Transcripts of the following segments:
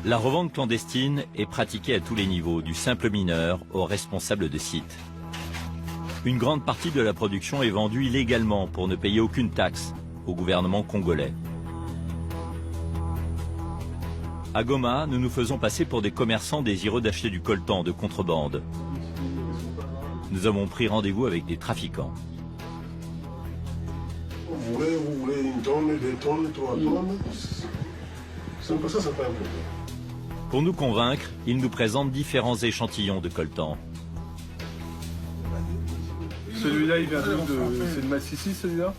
La revente clandestine est pratiquée à tous les niveaux, du simple mineur au responsable de site. Une grande partie de la production est vendue illégalement pour ne payer aucune taxe au gouvernement congolais. À Goma, nous nous faisons passer pour des commerçants désireux d'acheter du coltan de contrebande. Nous avons pris rendez-vous avec des trafiquants. Vous voulez une tonne, 2 tonnes, 3 tonnes. C'est pas ça, c'est pas un problème. Pour nous convaincre, ils nous présentent différents échantillons de coltan. Celui-là, il vient c'est de Massissi, celui-là?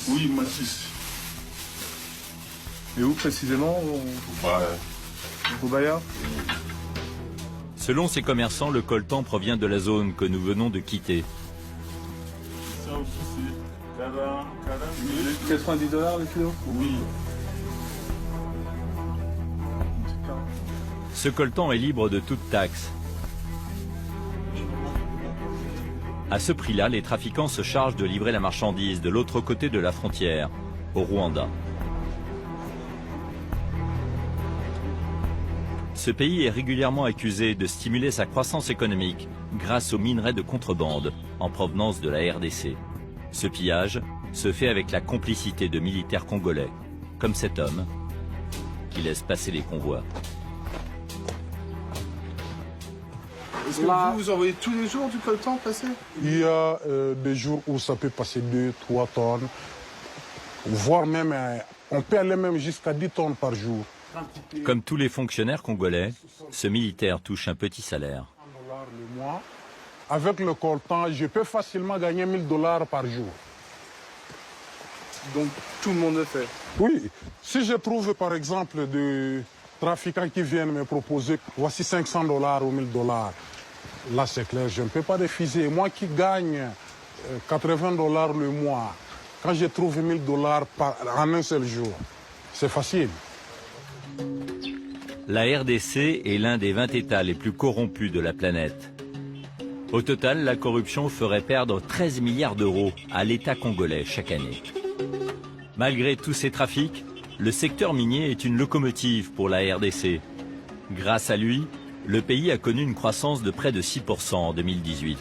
Oui, Massissi. Et où précisément? Au Baya. Selon ces commerçants, le coltan provient de la zone que nous venons de quitter. Ça aussi, c'est 90 $ le kilo? Oui. Ce coltan est libre de toute taxe. À ce prix-là, les trafiquants se chargent de livrer la marchandise de l'autre côté de la frontière, au Rwanda. Ce pays est régulièrement accusé de stimuler sa croissance économique grâce aux minerais de contrebande en provenance de la RDC. Ce pillage se fait avec la complicité de militaires congolais, comme cet homme qui laisse passer les convois. Est-ce que vous envoyez tous les jours du coltan passer? Il y a des jours où ça peut passer 2, 3 tonnes, voire même, on peut aller même jusqu'à 10 tonnes par jour. Comme tous les fonctionnaires congolais, ce militaire touche un petit salaire. $le mois. Avec le coltan, je peux facilement gagner $1000 par jour. Donc tout le monde le fait? Oui, si je trouve par exemple des trafiquants qui viennent me proposer voici $500 ou $1000, là c'est clair, je ne peux pas refuser. Moi qui gagne $80 le mois, quand je trouve $1000 en un seul jour, c'est facile. La RDC est l'un des 20 États les plus corrompus de la planète. Au total, la corruption ferait perdre 13 milliards d'euros à l'État congolais chaque année. Malgré tous ces trafics, le secteur minier est une locomotive pour la RDC. Grâce à lui, le pays a connu une croissance de près de 6% en 2018.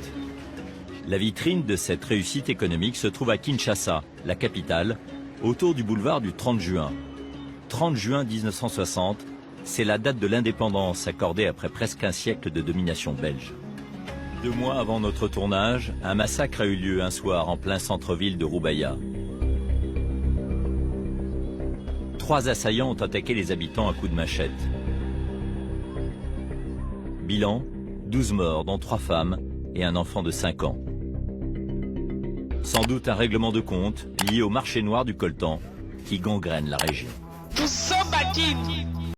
La vitrine de cette réussite économique se trouve à Kinshasa, la capitale, autour du boulevard du 30 juin. 30 juin 1960, c'est la date de l'indépendance accordée après presque un siècle de domination belge. 2 mois avant notre tournage, un massacre a eu lieu un soir en plein centre-ville de Rubaya. 3 assaillants ont attaqué les habitants à coups de machette. Bilan, 12 morts, dont 3 femmes et un enfant de 5 ans. Sans doute un règlement de compte lié au marché noir du coltan qui gangrène la région. Nous sommes battus.